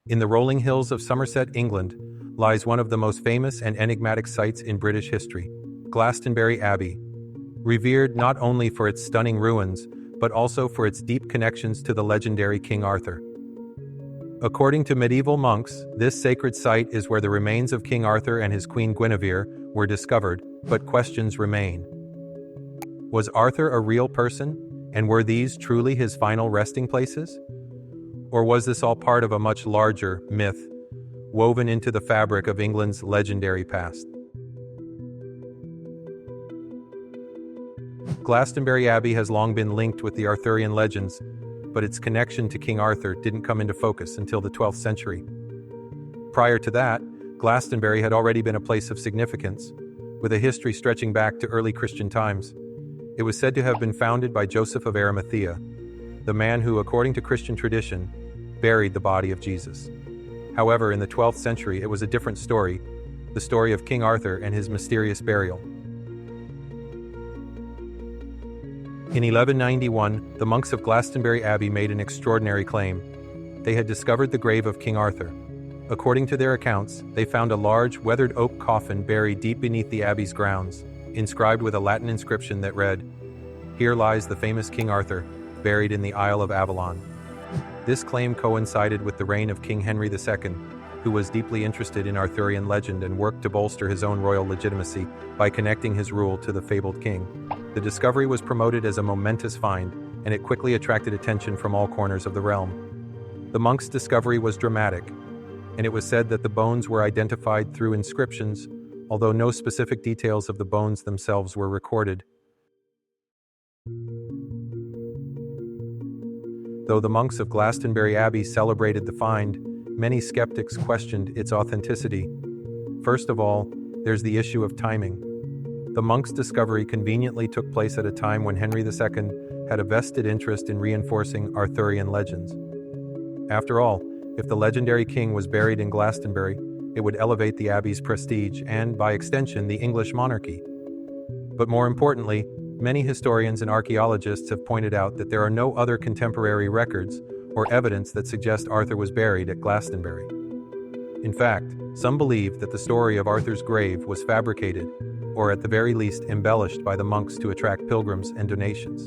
In the rolling hills of Somerset, England, lies one of the most famous and enigmatic sites in British history, Glastonbury Abbey, revered not only for its stunning ruins, but also for its deep connections to the legendary King Arthur. According to medieval monks, this sacred site is where the remains of King Arthur and his Queen Guinevere were discovered, but questions remain. Was Arthur a real person, and were these truly his final resting places? Or was this all part of a much larger myth, woven into the fabric of England's legendary past? Glastonbury Abbey has long been linked with the Arthurian legends, but its connection to King Arthur didn't come into focus until the 12th century. Prior to that, Glastonbury had already been a place of significance, with a history stretching back to early Christian times. It was said to have been founded by Joseph of Arimathea, the man who, according to Christian tradition, buried the body of Jesus. However, in the 12th century, it was a different story, the story of King Arthur and his mysterious burial. In 1191, the monks of Glastonbury Abbey made an extraordinary claim. They had discovered the grave of King Arthur. According to their accounts, they found a large, weathered oak coffin buried deep beneath the abbey's grounds, inscribed with a Latin inscription that read, "Here lies the famous King Arthur, buried in the Isle of Avalon." This claim coincided with the reign of King Henry II, who was deeply interested in Arthurian legend and worked to bolster his own royal legitimacy by connecting his rule to the fabled king. The discovery was promoted as a momentous find, and it quickly attracted attention from all corners of the realm. The monks' discovery was dramatic, and it was said that the bones were identified through inscriptions, although no specific details of the bones themselves were recorded. Though the monks of Glastonbury Abbey celebrated the find, many skeptics questioned its authenticity. First of all, there's the issue of timing. The monks' discovery conveniently took place at a time when Henry II had a vested interest in reinforcing Arthurian legends. After all, if the legendary king was buried in Glastonbury, it would elevate the abbey's prestige and, by extension, the English monarchy. But more importantly, many historians and archaeologists have pointed out that there are no other contemporary records or evidence that suggest Arthur was buried at Glastonbury. In fact, some believe that the story of Arthur's grave was fabricated, or at the very least embellished by the monks to attract pilgrims and donations.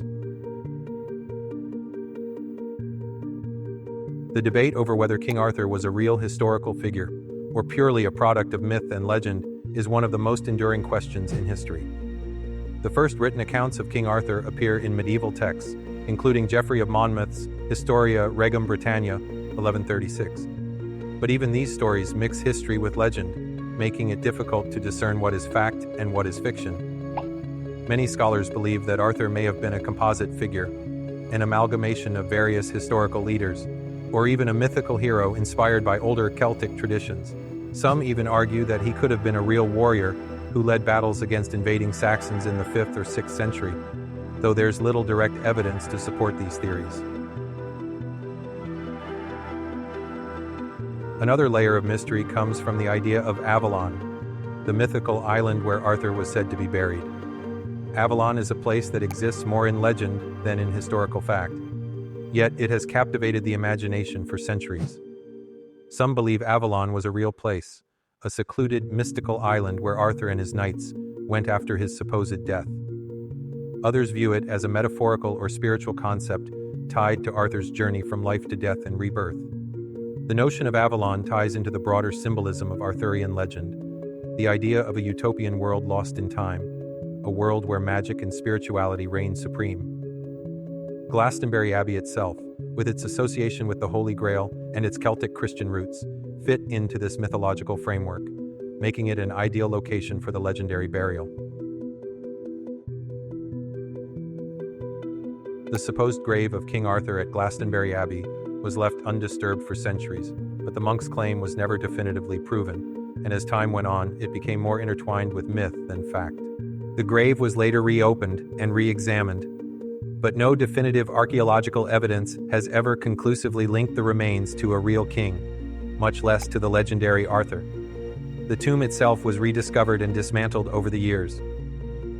The debate over whether King Arthur was a real historical figure, or purely a product of myth and legend, is one of the most enduring questions in history. The first written accounts of King Arthur appear in medieval texts, including Geoffrey of Monmouth's Historia Regum Britannia, 1136. But even these stories mix history with legend, making it difficult to discern what is fact and what is fiction. Many scholars believe that Arthur may have been a composite figure, an amalgamation of various historical leaders, or even a mythical hero inspired by older Celtic traditions. Some even argue that he could have been a real warrior who led battles against invading Saxons in the 5th or 6th century, though there's little direct evidence to support these theories. Another layer of mystery comes from the idea of Avalon, the mythical island where Arthur was said to be buried. Avalon is a place that exists more in legend than in historical fact, yet it has captivated the imagination for centuries. Some believe Avalon was a real place, a secluded, mystical island where Arthur and his knights went after his supposed death. Others view it as a metaphorical or spiritual concept tied to Arthur's journey from life to death and rebirth. The notion of Avalon ties into the broader symbolism of Arthurian legend, the idea of a utopian world lost in time, a world where magic and spirituality reign supreme. Glastonbury Abbey itself, with its association with the Holy Grail and its Celtic Christian roots, fit into this mythological framework, making it an ideal location for the legendary burial. The supposed grave of King Arthur at Glastonbury Abbey was left undisturbed for centuries, but the monks' claim was never definitively proven, and as time went on, it became more intertwined with myth than fact. The grave was later reopened and re-examined, but no definitive archaeological evidence has ever conclusively linked the remains to a real king, much less to the legendary Arthur. The tomb itself was rediscovered and dismantled over the years.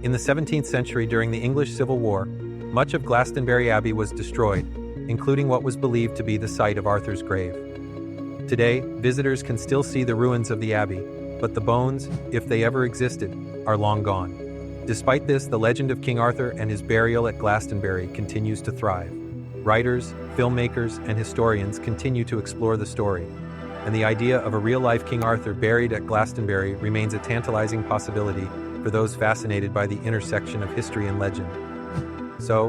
In the 17th century, during the English Civil War, much of Glastonbury Abbey was destroyed, including what was believed to be the site of Arthur's grave. Today, visitors can still see the ruins of the abbey, but the bones, if they ever existed, are long gone. Despite this, the legend of King Arthur and his burial at Glastonbury continues to thrive. Writers, filmmakers, and historians continue to explore the story, and the idea of a real-life King Arthur buried at Glastonbury remains a tantalizing possibility for those fascinated by the intersection of history and legend. So,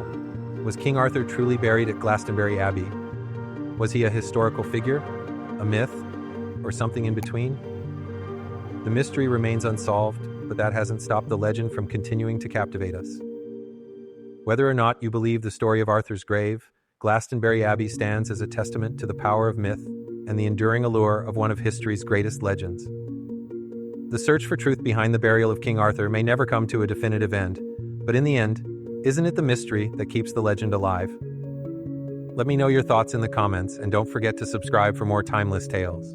was King Arthur truly buried at Glastonbury Abbey? Was he a historical figure, a myth, or something in between? The mystery remains unsolved, but that hasn't stopped the legend from continuing to captivate us. Whether or not you believe the story of Arthur's grave, Glastonbury Abbey stands as a testament to the power of myth and the enduring allure of one of history's greatest legends. The search for truth behind the burial of King Arthur may never come to a definitive end, but in the end, isn't it the mystery that keeps the legend alive? Let me know your thoughts in the comments, and don't forget to subscribe for more timeless tales.